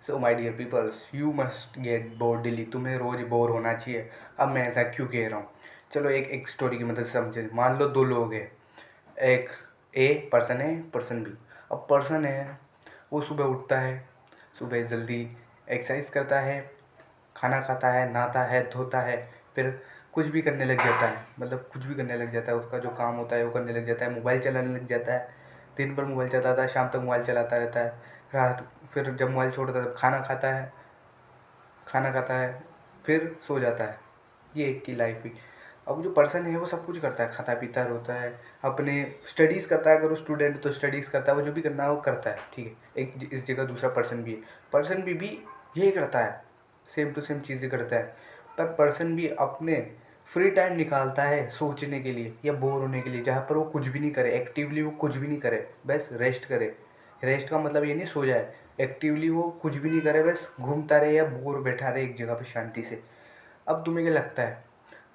So my dear peoples, you must get bored daily. तुम्हें रोज bore होना चाहिए। अब मैं ऐसा क्यों कह रहा हूँ? चलो एक स्टोरी की मदद से समझे। मान लो दो लोग हैं, एक ए पर्सन है, पर्सन बी। अब पर्सन है, वो सुबह उठता है, सुबह जल्दी एक्सरसाइज करता है, खाना खाता है, नहाता है, धोता है, फिर कुछ भी करने लग जाता है। मतलब कुछ भी करने लग जाता है, उसका जो काम होता है वो करने लग जाता है, मोबाइल चलाने लग जाता है। दिन भर मोबाइल चलाता है, शाम तक मोबाइल चलाता रहता है। रात फिर जब मोबाइल छोड़ता है तब खाना खाता है, फिर सो जाता है। ये एक की लाइफ हुई। अब जो पर्सन है वो सब कुछ करता है, खाता पीता रहता है, अपने स्टडीज़ करता है। अगर वो स्टूडेंट तो स्टडीज़ करता है, वो जो भी करना है वो करता है, ठीक है। एक इस जगह दूसरा पर्सन भी है, पर्सन भी यही करता है, सेम टू सेम चीज़ें करता है। पर पर्सन भी अपने फ्री टाइम निकालता है सोचने के लिए या बोर होने के लिए, जहाँ पर वो कुछ भी नहीं करे, एक्टिवली वो कुछ भी नहीं करे, बस रेस्ट करे। रेस्ट का मतलब ये नहीं सो जाए, एक्टिवली वो कुछ भी नहीं करे, बस घूमता रहे या बोर बैठा रहे एक जगह पे शांति से। अब तुम्हें क्या लगता है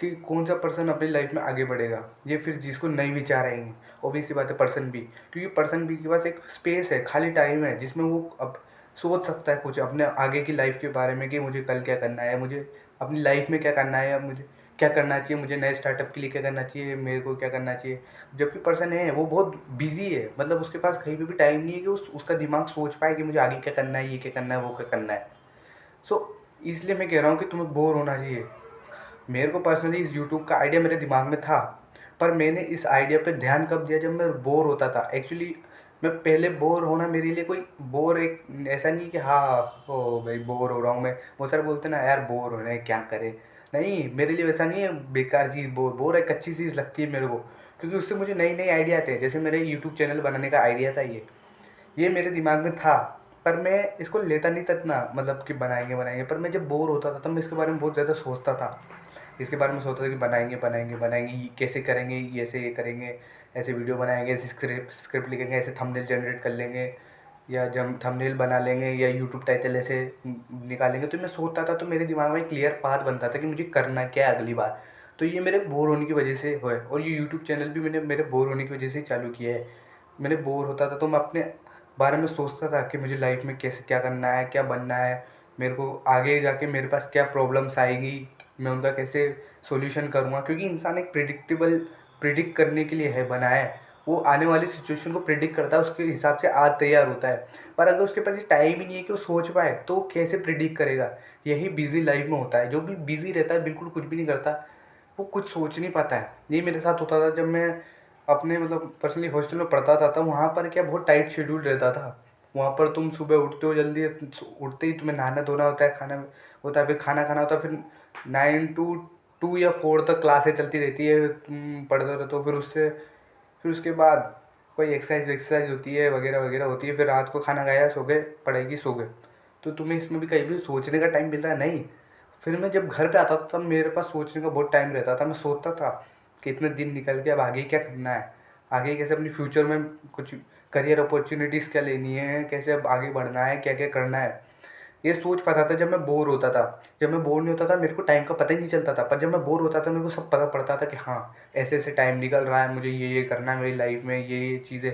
कि कौन सा पर्सन अपनी लाइफ में आगे बढ़ेगा? ये फिर जिसको नए विचार आएंगे, ऑब्वियस सी बात है पर्सन बी। क्योंकि पर्सन बी के पास एक स्पेस है, खाली टाइम है, जिसमें वो अब सोच सकता है कुछ अपने आगे की लाइफ के बारे में, कि मुझे कल क्या करना है, मुझे अपनी लाइफ में क्या करना है, या मुझे क्या करना चाहिए, मुझे नए स्टार्टअप के लिए क्या करना चाहिए, मेरे को क्या करना चाहिए। जबकि पर्सन है वो बहुत बिजी है, मतलब उसके पास कहीं पे भी टाइम नहीं है कि उसका दिमाग सोच पाए कि मुझे आगे क्या करना है, ये क्या करना है, वो क्या करना है। सो इसलिए मैं कह रहा हूँ कि तुम्हें बोर होना चाहिए। मेरे को पर्सनली इस यूट्यूब का आइडिया मेरे दिमाग में था, पर मैंने इस आइडिया पे ध्यान कब दिया, जब मैं बोर होता था। एक्चुअली मैं पहले बोर होना मेरे लिए कोई बोर एक ऐसा नहीं कि हाँ ओ भाई बोर हो रहा हूँ मैं, वो सर बोलते ना यार बोर हो रहे हैं क्या करें। नहीं, मेरे लिए वैसा नहीं है बेकार चीज़। बोर बोर एक अच्छी चीज़ लगती है मेरे को, क्योंकि उससे मुझे नई नई आइडिया आते हैं। जैसे मेरे यूट्यूब चैनल बनाने का आइडिया था, ये मेरे दिमाग में था, पर मैं इसको लेता नहीं था इतना, मतलब कि बनाएंगे बनाएंगे। पर मैं जब बोर होता था तब मैं इसके बारे में बहुत ज़्यादा सोचता था। इसके बारे में सोचता था कि बनाएंगे बनाएंगे बनाएंगे, ये कैसे करेंगे, ये ऐसे ये करेंगे, ऐसे वीडियो बनाएंगे, ऐसे स्क्रिप्ट स्क्रिप्ट लिखेंगे, ऐसे थंबनेल जनरेट कर लेंगे, या जब थंबनेल बना लेंगे, या यूट्यूब टाइटल ऐसे निकालेंगे। तो मैं सोचता था, तो मेरे दिमाग में क्लियर पाथ बनता था कि मुझे करना क्या है अगली बार। तो ये मेरे बोर होने की वजह से हुआ है, और ये यूट्यूब चैनल भी मैंने मेरे बोर होने की वजह से ही चालू किया है। मैंने बोर होता था तो मैं अपने बारे में सोचता था कि मुझे लाइफ में कैसे क्या करना है, क्या बनना है, मेरे को आगे जाके मेरे पास क्या प्रॉब्लम्स आएंगी, मैं उनका कैसे सॉल्यूशन करूँगा। क्योंकि इंसान एक प्रिडिक्ट करने के लिए है बना है। वो आने वाली सिचुएशन को प्रिडिक्ट करता है, उसके हिसाब से आज तैयार होता है। पर अगर उसके पास टाइम ही नहीं है कि वो सोच पाए, तो वो कैसे प्रिडिक्ट करेगा? यही बिजी लाइफ में होता है। जो भी बिजी रहता है, बिल्कुल कुछ भी नहीं करता, वो कुछ सोच नहीं पाता है। ये मेरे साथ होता था जब मैं अपने मतलब पर्सनली हॉस्टल में पढ़ता था। तब वहाँ पर क्या बहुत टाइट शेड्यूल रहता था। वहाँ पर तुम सुबह उठते हो जल्दी, उठते ही तुम्हें नहाना धोना होता है, खाना होता है, फिर खाना खाना होता है, फिर 9 to 2 या 4 तक क्लासें चलती रहती है, तुम पढ़ते रहते हो। फिर उसके बाद कोई एक्सरसाइज वेक्सरसाइज होती है, वगैरह वगैरह होती है। फिर रात को खाना खाया, सो गए, पढ़ाई की, सो गए। तो तुम्हें इसमें भी कहीं भी सोचने का टाइम मिल रहा है? नहीं। फिर मैं जब घर पे आता था तब मेरे पास सोचने का बहुत टाइम रहता था। मैं सोचता था कि इतने दिन निकल के अब आगे क्या करना है, आगे कैसे अपनी फ्यूचर में कुछ करियर अपॉर्चुनिटीज़ क्या लेनी है, कैसे अब आगे बढ़ना है, क्या क्या करना है। ये सोच पाता था जब मैं बोर होता था। जब मैं बोर नहीं होता था मेरे को टाइम का पता ही नहीं चलता था, पर जब मैं बोर होता था मेरे को सब पता पड़ता था कि हाँ ऐसे ऐसे टाइम निकल रहा है, मुझे ये करना है मेरी लाइफ में, ये चीज़ें।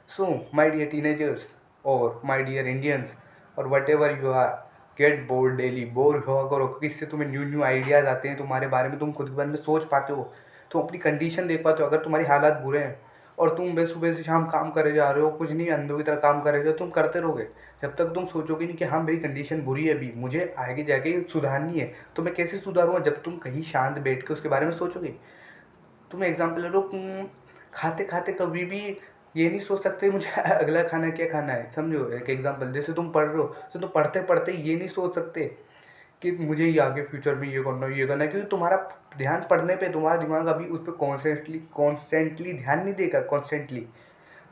सो माय डियर टीनेजर्स और माय डियर इंडियंस और whatever you are, get bored daily. Bore हुआ करो, क्योंकि इससे तुम्हें न्यू न्यू आइडियाज़ आते हैं तुम्हारे बारे में, तुम खुद के बारे में सोच पाते हो, तुम अपनी कंडीशन देख पाते हो। अगर तुम्हारी हालात बुरे हैं और तुम बस सुबह से शाम काम करे जा रहे हो, कुछ नहीं अंधों की तरह काम करे जा रहे हो, तुम करते रहोगे जब तक तुम सोचोगे नहीं कि हाँ मेरी कंडीशन बुरी है, अभी मुझे आगे जाके सुधारनी है। तो मैं कैसे सुधारूँगा? जब तुम कहीं शांत बैठ के उसके बारे में सोचोगे। तुम एग्जाम्पल ले लो, खाते खाते कभी भी ये नहीं सोच सकते मुझे अगला खाना क्या खाना है। समझो एक एग्जाम्पल, जैसे तुम पढ़ रहे हो तो तुम पढ़ते पढ़ते ये नहीं सोच सकते कि मुझे ये आगे फ्यूचर में ये करना है, ये करना है, क्योंकि तुम्हारा ध्यान पढ़ने पे, तुम्हारा दिमाग अभी उस पर कॉन्स्टेंटली ध्यान नहीं देगा। कॉन्स्टेंटली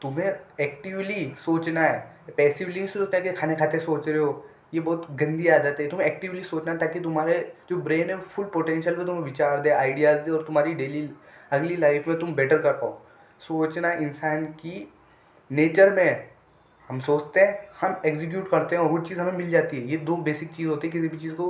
तुम्हें एक्टिवली सोचना है, पैसिवली नहीं सोचना है कि खाने खाते सोच रहे हो। ये बहुत गंदी आदत है। तुम्हें एक्टिवली सोचना है ताकि तुम्हारे जो ब्रेन है फुल पोटेंशियल पे तुम्हें विचार दे, आइडियाज़ दे, और तुम्हारी डेली अगली लाइफ में तुम बेटर कर पाओ। सोचना इंसान की नेचर में है। हम सोचते हैं, हम एग्जीक्यूट करते हैं, और वो चीज़ हमें मिल जाती है। ये दो बेसिक चीज़ होती है किसी भी चीज़ को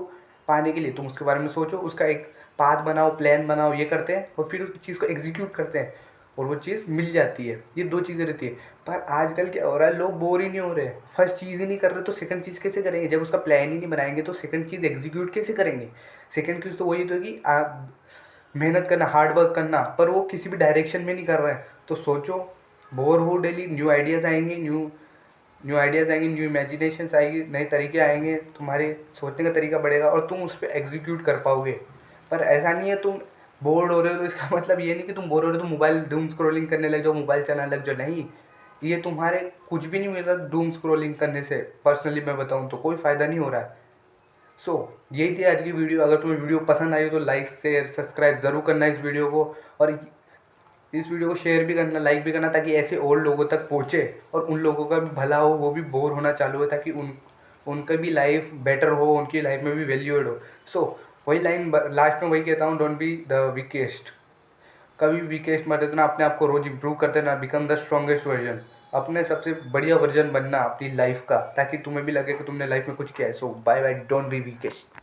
पाने के लिए। तुम उसके बारे में सोचो, उसका एक पाथ बनाओ, प्लान बनाओ, ये करते हैं, और फिर उस चीज़ को एग्जीक्यूट करते हैं। और वो चीज़ मिल जाती है। ये 2 चीज़ें रहती है। पर आजकल क्या हो रहा है, लोग बोर ही नहीं हो रहे हैं। फर्स्ट चीज़ ही नहीं कर रहे तो सेकंड चीज़ कैसे करेंगे? जब उसका प्लान ही नहीं बनाएँगे तो सेकंड चीज़ एग्ज़ीक्यूट कैसे करेंगे? सेकंड चीज़ तो वही तो है कि आप मेहनत करना, हार्ड वर्क करना, पर वो किसी भी डायरेक्शन में नहीं कर रहे हैं। तो सोचो, बोर हो डेली, न्यू आइडियाज़ आएँगे, न्यू आइडियाज़ आएंगे, न्यू इमेजिनेशंस आएगी, नए तरीके आएंगे, तुम्हारे सोचने का तरीका बढ़ेगा और तुम उस पर एग्जीक्यूट कर पाओगे। पर ऐसा नहीं है तुम बोर्ड हो रहे हो तो इसका मतलब ये नहीं कि तुम बोर हो रहे हो तो मोबाइल डूम स्क्रोलिंग करने लग जाओ, मोबाइल चलाने लग जाओ। नहीं, ये तुम्हारे कुछ भी नहीं मिल रहा डूम स्क्रोलिंग करने से। पर्सनली मैं बताऊँ तो कोई फ़ायदा नहीं हो रहा है। सो यही थी आज की वीडियो। अगर तुम्हें वीडियो पसंद आई हो तो लाइक शेयर सब्सक्राइब ज़रूर करना इस वीडियो को, और इस वीडियो को शेयर भी करना, लाइक भी करना, ताकि ऐसे और लोगों तक पहुँचे और उन लोगों का भी भला हो, वो भी बोर होना चालू हो, ताकि उनका भी लाइफ बेटर हो, उनकी लाइफ में भी वैल्यू एड हो। सो वही लाइन लास्ट में वही कहता हूँ, डोंट बी द वीकेस्ट। कभी वीकेस्ट मत रहना, अपने आप को रोज इंप्रूव करते रहना, बिकम द स्ट्रॉन्गेस्ट वर्जन। अपने सबसे बढ़िया वर्जन बनना अपनी लाइफ का, ताकि तुम्हें भी लगे कि तुमने लाइफ में कुछ किया है। So bye bye, don't be weakest.